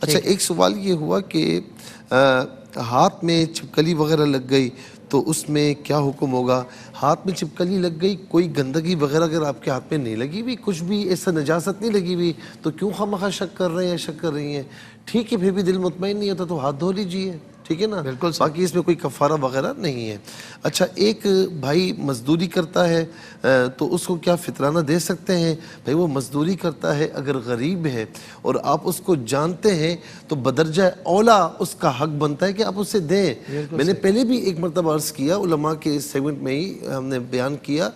اچھا ایک سوال یہ ہوا کہ ہاتھ میں چھپکلی وغیرہ لگ گئی تو اس میں کیا حکم ہوگا؟ ہاتھ میں چھپکلی لگ گئی، کوئی گندگی وغیرہ اگر آپ کے ہاتھ میں نہیں لگی ہوئی، کچھ بھی ایسا نجاست نہیں لگی ہوئی، تو کیوں خواہ شک کر رہے ہیں، شک کر رہی ہیں؟ ٹھیک ہے، پھر بھی دل مطمئن نہیں ہوتا تو ہاتھ دھو لیجئے، ٹھیک ہے نا، باقی اس میں کوئی کفارہ وغیرہ نہیں ہے۔ اچھا ایک بھائی مزدوری کرتا ہے تو اس کو کیا فطرانہ دے سکتے ہیں؟ بھائی وہ مزدوری کرتا ہے، اگر غریب ہے اور آپ اس کو جانتے ہیں تو بدرجہ اولا اس کا حق بنتا ہے کہ آپ اسے دیں۔ میں نے پہلے بھی ایک مرتبہ عرض کیا، علماء کے سیگمنٹ میں ہی ہم نے بیان کیا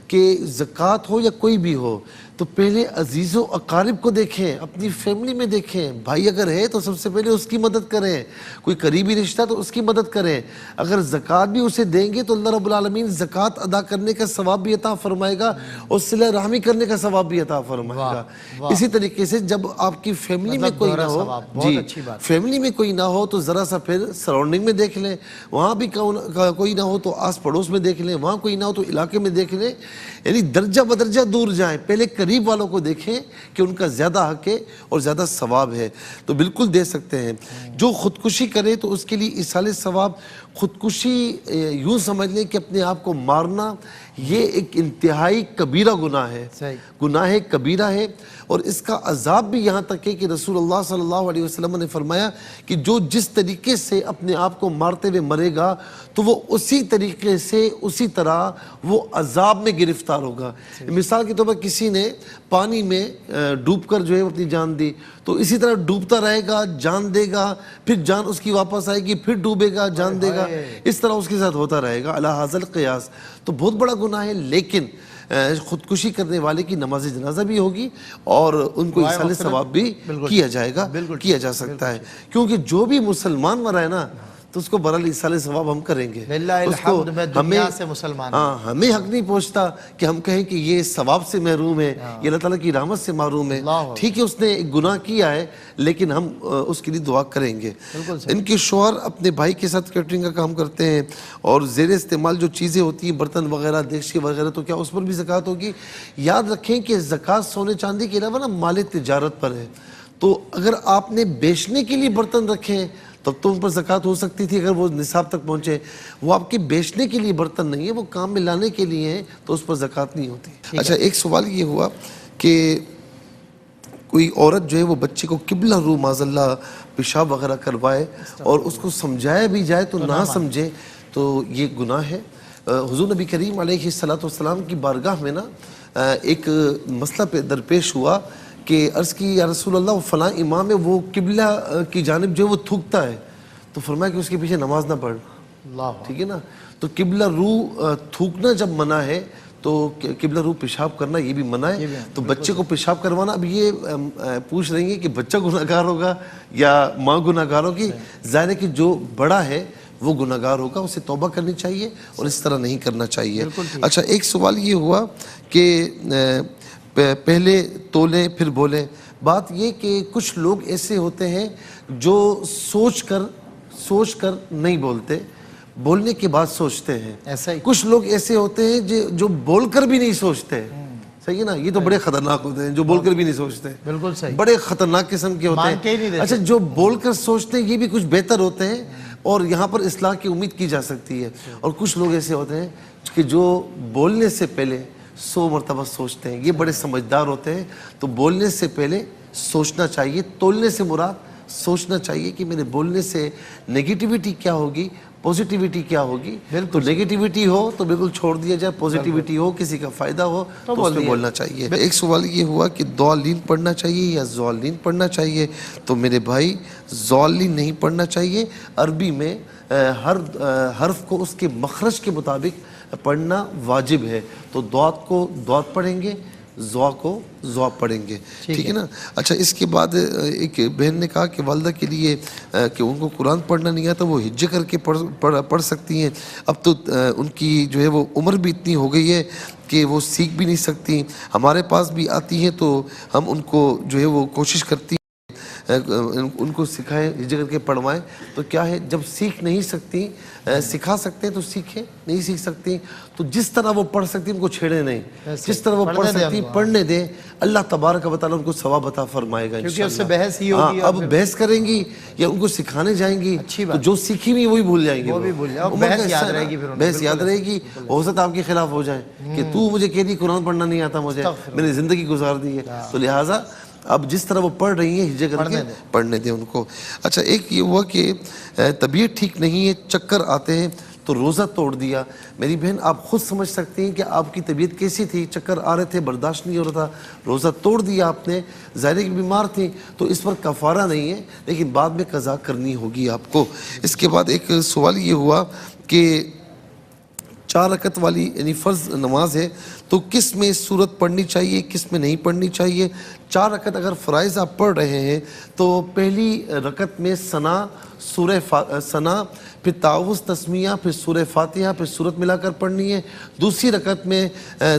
کہ زکوٰۃ ہو یا کوئی بھی ہو تو پہلے عزیز و اقارب کو دیکھیں، اپنی فیملی میں دیکھیں، بھائی اگر ہے تو سب سے پہلے اس کی مدد کریں، کوئی قریبی رشتہ تو اس کی مدد کریں۔ اگر زکوٰۃ بھی اسے دیں گے تو اللہ رب العالمین زکوٰۃ ادا کرنے کا ثواب بھی عطا فرمائے گا اور صلہ رحمی کرنے کا ثواب بھی عطا فرمائے گا۔ اسی طریقے سے جب آپ کی فیملی میں کوئی نہ ہو، جی فیملی میں کوئی نہ ہو تو ذرا سا پھر سراؤنڈنگ میں دیکھ لیں، وہاں بھی کوئی نہ ہو تو آس پڑوس میں دیکھ لیں، وہاں کوئی نہ ہو تو علاقے میں دیکھ لیں، یعنی درجہ بدرجہ دور جائیں، پہلے قریب والوں کو دیکھیں کہ ان کا زیادہ حق ہے اور زیادہ ثواب ہے تو بالکل دے سکتے ہیں۔ جو خودکشی کرے تو اس کے لیے ایصال ثواب، خودکشی یوں سمجھ لیں کہ اپنے آپ کو مارنا یہ ایک انتہائی کبیرہ گناہ ہے، گناہ کبیرہ ہے، اور اس کا عذاب بھی یہاں تک ہے کہ رسول اللہ صلی اللہ علیہ وسلم نے فرمایا کہ جو جس طریقے سے اپنے آپ کو مارتے ہوئے مرے گا تو وہ اسی طریقے سے اسی طرح وہ عذاب میں گرفتار ہوگا۔ مثال کے طور پر کسی نے پانی میں ڈوب کر جو ہے اپنی جان دی تو اسی طرح ڈوبتا رہے گا، جان دے گا، پھر جان اس کی واپس آئے گی، پھر ڈوبے گا، جان دے گا، اس طرح اس کے ساتھ ہوتا رہے گا، علی ھذا القیاس۔ تو بہت بڑا گناہ ہے، لیکن خودکشی کرنے والے کی نماز جنازہ بھی ہوگی اور ان کو ایصال ثواب بھی کیا جائے گا، کیا جا سکتا ہے، کیونکہ جو بھی مسلمان مرا ہے نا تو اس کو برحال ایصال ثواب ہم کریں گے۔ للہ الحمد، میں دنیا سے مسلمان ہوں۔ ہمیں حق نہیں پہنچتا کہ ہم کہیں کہ یہ ثواب سے محروم ہے، یہ اللہ تعالیٰ کی رحمت سے محروم ہے۔ ٹھیک ہے اس نے ایک گناہ کیا ہے لیکن ہم اس کے لیے دعا کریں گے۔ ان کے شوہر اپنے بھائی کے ساتھ کیٹرنگ کا کام کرتے ہیں اور زیر استعمال جو چیزیں ہوتی ہیں، برتن وغیرہ، دیگچی وغیرہ، تو کیا اس پر بھی زکوٰۃ ہوگی؟ یاد رکھیں کہ زکوٰۃ سونے چاندی کے علاوہ نا مال تجارت پر ہے، تو اگر آپ نے بیچنے کے لیے برتن رکھے تب تو ان پر زکوٰۃ ہو سکتی تھی اگر وہ نصاب تک پہنچے، وہ آپ کے بیچنے کے لیے برتن نہیں ہے، وہ کام میں لانے کے لیے ہیں تو اس پر زکوٰۃ نہیں ہوتی۔ اچھا ایک سوال یہ ہوا کہ کوئی عورت جو ہے وہ بچے کو قبلہ رو معاذ اللہ پیشاب وغیرہ کروائے اور اس کو سمجھایا بھی جائے تو نہ سمجھے تو یہ گناہ ہے۔ حضور نبی کریم علیہ السلام کی بارگاہ میں نا ایک مسئلہ پہ درپیش ہوا کہ عرض کی یا رسول اللہ فلاں امام ہے وہ قبلہ کی جانب جو ہے وہ تھوکتا ہے، تو فرمایا کہ اس کے پیچھے نماز نہ پڑھ، ٹھیک ہے نا۔ تو قبلہ رو تھوکنا جب منع ہے تو قبلہ رو پیشاب کرنا یہ بھی منع ہے، تو بچے کو پیشاب کروانا، اب یہ پوچھ رہی ہیں کہ بچہ گناہ گار ہوگا یا ماں گناہ گار ہوگی؟ ظاہر ہے کہ جو بڑا ہے وہ گناہ گار ہوگا، اسے توبہ کرنی چاہیے اور اس طرح نہیں کرنا چاہیے۔ اچھا ایک سوال یہ ہوا کہ پہلے تولیں پھر بولیں، بات یہ کہ کچھ لوگ ایسے ہوتے ہیں جو سوچ کر نہیں بولتے، بولنے کے بعد سوچتے ہیں، کچھ لوگ ایسے ہوتے ہیں جو بول کر بھی نہیں سوچتے، صحیح ہے نا، یہ تو بڑے خطرناک ہوتے ہیں جو بول کر بھی نہیں سوچتے، بالکل صحیح، بڑے خطرناک قسم کے ہوتے ہیں۔ اچھا جو بول کر سوچتے ہیں یہ بھی کچھ بہتر ہوتے ہیں اور یہاں پر اصلاح کی امید کی جا سکتی ہے، اور کچھ لوگ ایسے ہوتے ہیں کہ جو بولنے سے پہلے 100 مرتبہ سوچتے ہیں، یہ بڑے سمجھدار ہوتے ہیں۔ تو بولنے سے پہلے سوچنا چاہیے، تولنے سے مراد سوچنا چاہیے کہ میرے بولنے سے نیگیٹیوٹی کیا ہوگی، پوزیٹیوٹی کیا ہوگی۔ تو نیگیٹیوٹی ہو تو بالکل چھوڑ دیا جائے، پوزیٹیوٹی ہو، کسی کا فائدہ ہو تو اس میں بولنا چاہیے۔ ایک سوال یہ ہوا کہ ضالین پڑھنا چاہیے یا ضالین پڑھنا چاہیے؟ تو میرے بھائی ضالین نہیں پڑھنا چاہیے، عربی میں ہر حرف کو اس کے مخرج کے مطابق پڑھنا واجب ہے، تو ضاد کو ضاد پڑھیں گے، ضا کو ضا پڑھیں گے، ٹھیک ہے نا۔ اچھا اس کے بعد ایک بہن نے کہا کہ والدہ کے لیے کہ ان کو قرآن پڑھنا نہیں آتا، وہ ہجے کر کے پڑھ سکتی ہیں، اب تو ان کی جو ہے وہ عمر بھی اتنی ہو گئی ہے کہ وہ سیکھ بھی نہیں سکتی، ہمارے پاس بھی آتی ہیں تو ہم ان کو جو ہے وہ کوشش کرتی ان کو سکھائیں، ہجے کر کے پڑھوائیں. تو کیا ہے جب سیکھ نہیں سکتی، سکھا سکتے ہیں تو سیکھیں، نہیں سیکھ سکتی تو جس طرح وہ پڑھ سکتی ان کو چھیڑے نہیں، جس طرح وہ پڑھ سکتی پڑھنے دیں. اللہ تبارک و تعالیٰ ان کو ثواب عطا فرمائے گا کیونکہ اس سے انشاءاللہ. بحث ہی ہوگی. اب بحث کریں گی یا ان کو سکھانے جائیں گی تو جو سیکھی ہوئی وہی بھول جائیں گے، وہ بھی بھول جائیں. عمر کا بحث یاد حصہ ہے رہے نا، گی پھر بحث یاد رہے گی. ہو سکتا ہے آپ کے خلاف ہو جائیں کہ تو مجھے کہہ دی قرآن پڑھنا نہیں آتا، مجھے میں نے زندگی گزار دی ہے. تو لہٰذا اب جس طرح وہ پڑھ رہی ہیں ہجے کر کے پڑھنے دیں ان کو. اچھا ایک یہ ہوا کہ طبیعت ٹھیک نہیں ہے، چکر آتے ہیں تو روزہ توڑ دیا. میری بہن آپ خود سمجھ سکتی ہیں کہ آپ کی طبیعت کیسی تھی، چکر آ رہے تھے، برداشت نہیں ہو رہا تھا، روزہ توڑ دیا آپ نے. ظاہر ہے کہ بیمار تھی تو اس پر کفارہ نہیں ہے، لیکن بعد میں قضا کرنی ہوگی آپ کو. اس کے بعد ایک سوال یہ ہوا کہ 4 رکعت والی یعنی فرض نماز ہے تو کس میں سورت پڑھنی چاہیے، کس میں نہیں پڑھنی چاہیے. 4 رکعت اگر فرائض آپ پڑھ رہے ہیں تو پہلی رکعت میں ثنا، ثنا، پھر تعوذ تسمیہ، پھر سورہ فاتحہ، پھر سورت ملا کر پڑھنی ہے. دوسری رکعت میں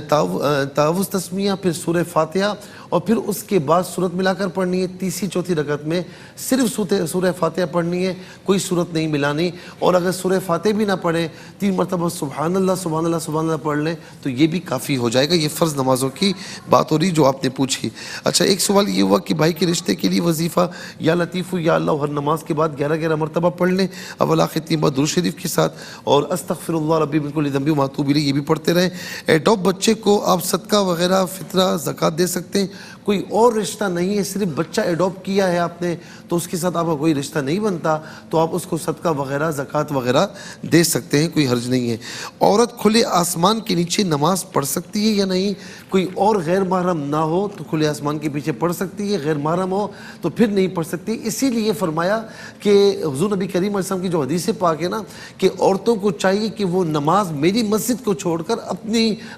تعوذ تسمیہ، پھر سورہ فاتحہ اور پھر اس کے بعد سورت ملا کر پڑھنی ہے. تیسری چوتھی رکعت میں صرف سورہ فاتحہ پڑھنی ہے، کوئی سورت نہیں ملانی. اور اگر سورہ فاتحہ بھی نہ پڑھیں 3 مرتبہ سبحان اللہ سبحان اللہ سبحان اللہ پڑھ لیں تو یہ بھی کافی ہو جائے گا. یہ فرض نمازوں کی بات ہو رہی جو آپ نے پوچھی. اچھا ایک سوال یہ ہوا کہ بھائی کے رشتے کے لیے وظیفہ یا لطیف یا اللہ ہر نماز کے بعد 11 مرتبہ پڑھ لیں، اول آخر 3 بار درود شریف کے ساتھ، اور استغفر اللہ ربی من کل ذنب و اتوب الیہ یہ بھی پڑھتے رہیں. ایڈوپ بچے کو آپ صدقہ وغیرہ فطرہ زکوٰۃ دے سکتے ہیں. کوئی اور رشتہ نہیں ہے، صرف بچہ ایڈوپ کیا ہے آپ نے تو اس کے ساتھ آپ کا کوئی رشتہ نہیں بنتا تو آپ اس کو صدقہ وغیرہ زکوٰۃ وغیرہ دے سکتے ہیں، کوئی حرج نہیں ہے. عورت کھلے آسمان کے نیچے نماز پڑھ سکتی ہے یا نہیں؟ کوئی اور غیر محرم نہ ہو تو کھلے آسمان کے پیچھے پڑھ سکتی ہے، غیر محرم ہو تو پھر نہیں پڑھ سکتی. اسی لیے فرمایا کہ حضور نبی کریم علیہ السلام کی جو حدیث پاک ہے نا کہ عورتوں کو چاہیے کہ وہ نماز میری مسجد کو چھوڑ کر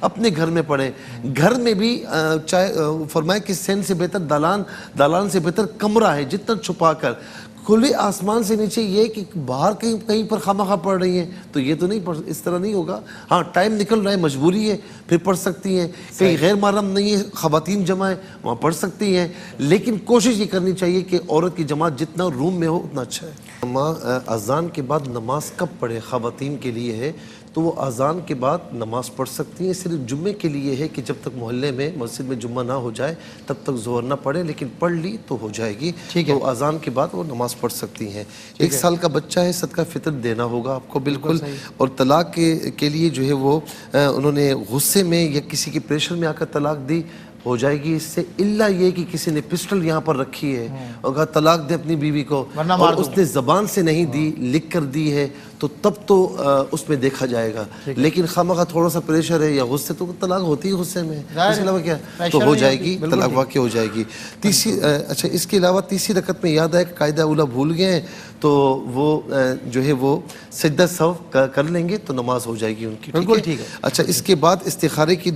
اپنے گھر میں پڑھیں. گھر میں بھی فرمایا کہ سین سے بہتر دالان سے بہتر کمرہ ہے، جتنا چھپا کر. کھلے آسمان سے نیچے یہ کہ باہر کہیں پر خواہ پڑھ رہی ہیں تو یہ تو نہیں اس طرح نہیں ہوگا. ہاں ٹائم نکل رہا ہے، مجبوری ہے، پھر پڑھ سکتی ہیں. کہیں غیر محرم نہیں ہے، خواتین جمع ہے، وہاں پڑھ سکتی ہیں. لیکن کوشش یہ کرنی چاہیے کہ عورت کی جماعت جتنا روم میں ہو اتنا اچھا ہے. اذان کے بعد نماز کب پڑھے؟ خواتین کے لیے ہے تو وہ اذان کے بعد نماز پڑھ سکتی ہیں. صرف جمعے کے لیے ہے کہ جب تک محلے میں مسجد میں جمعہ نہ ہو جائے تب تک ظہر نہ پڑھے، لیکن پڑھ لی تو ہو جائے گی. تو اذان کے بعد وہ نماز پڑھ سکتی ہیں. 1 سال کا بچہ ہے، صدقہ فطر دینا ہوگا آپ کو بالکل. اور طلاق کے لیے جو ہے وہ انہوں نے غصے میں یا کسی کے پریشر میں آ کر طلاق دی ہو جائے گی اس سے، الا یہ کہ کسی نے پسٹل یہاں پر رکھی ہے اور کہا طلاق دے اپنی بیوی کو اور اس نے زبان سے نہیں دی، لکھ کر دی ہے تو تب تو اس میں دیکھا جائے گا. لیکن خواہ تھوڑا سا پریشر ہے یا غصے تو طلاق ہوتی ہے غصے میں، اس کے علاوہ کیا تو ہو جائے گی، طلاق واقع ہو جائے گی. اچھا اس کے علاوہ تیسری رکعت میں یاد آئے کہ قاعدہ اولیٰ بھول گئے ہیں تو وہ جو ہے وہ سجدہ سہو کر لیں گے تو نماز ہو جائے گی ان کی. بالکل ٹھیک ہے. اچھا اس کے بعد استخارے کی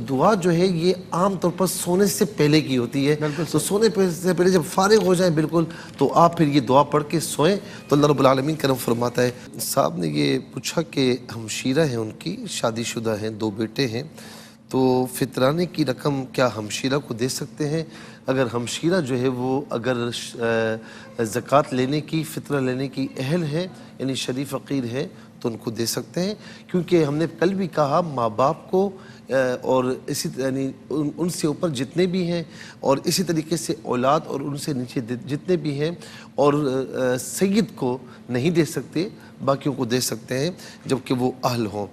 دعا جو ہے یہ عام طور پر سونے سے پہلے کی ہوتی ہے. تو سونے سے پہلے جب فارغ ہو جائیں بالکل تو آپ پھر یہ دعا پڑھ کے سوئیں تو اللہ رب العالمین کرم فرماتا ہے. صاحب نے یہ پوچھا کہ ہمشیرہ ہیں، ان کی شادی شدہ ہیں، 2 بیٹے ہیں، تو فطرانے کی رقم کیا ہمشیرہ کو دے سکتے ہیں؟ اگر ہمشیرہ جو ہے وہ اگر زکوٰۃ لینے کی، فطرہ لینے کی اہل ہے یعنی شریف فقیر ہے تو ان کو دے سکتے ہیں. کیونکہ ہم نے کل بھی کہا ماں باپ کو اور اسی یعنی ان سے اوپر جتنے بھی ہیں اور اسی طریقے سے اولاد اور ان سے نیچے جتنے بھی ہیں اور سید کو نہیں دے سکتے، باقیوں کو دے سکتے ہیں جبکہ وہ اہل ہوں.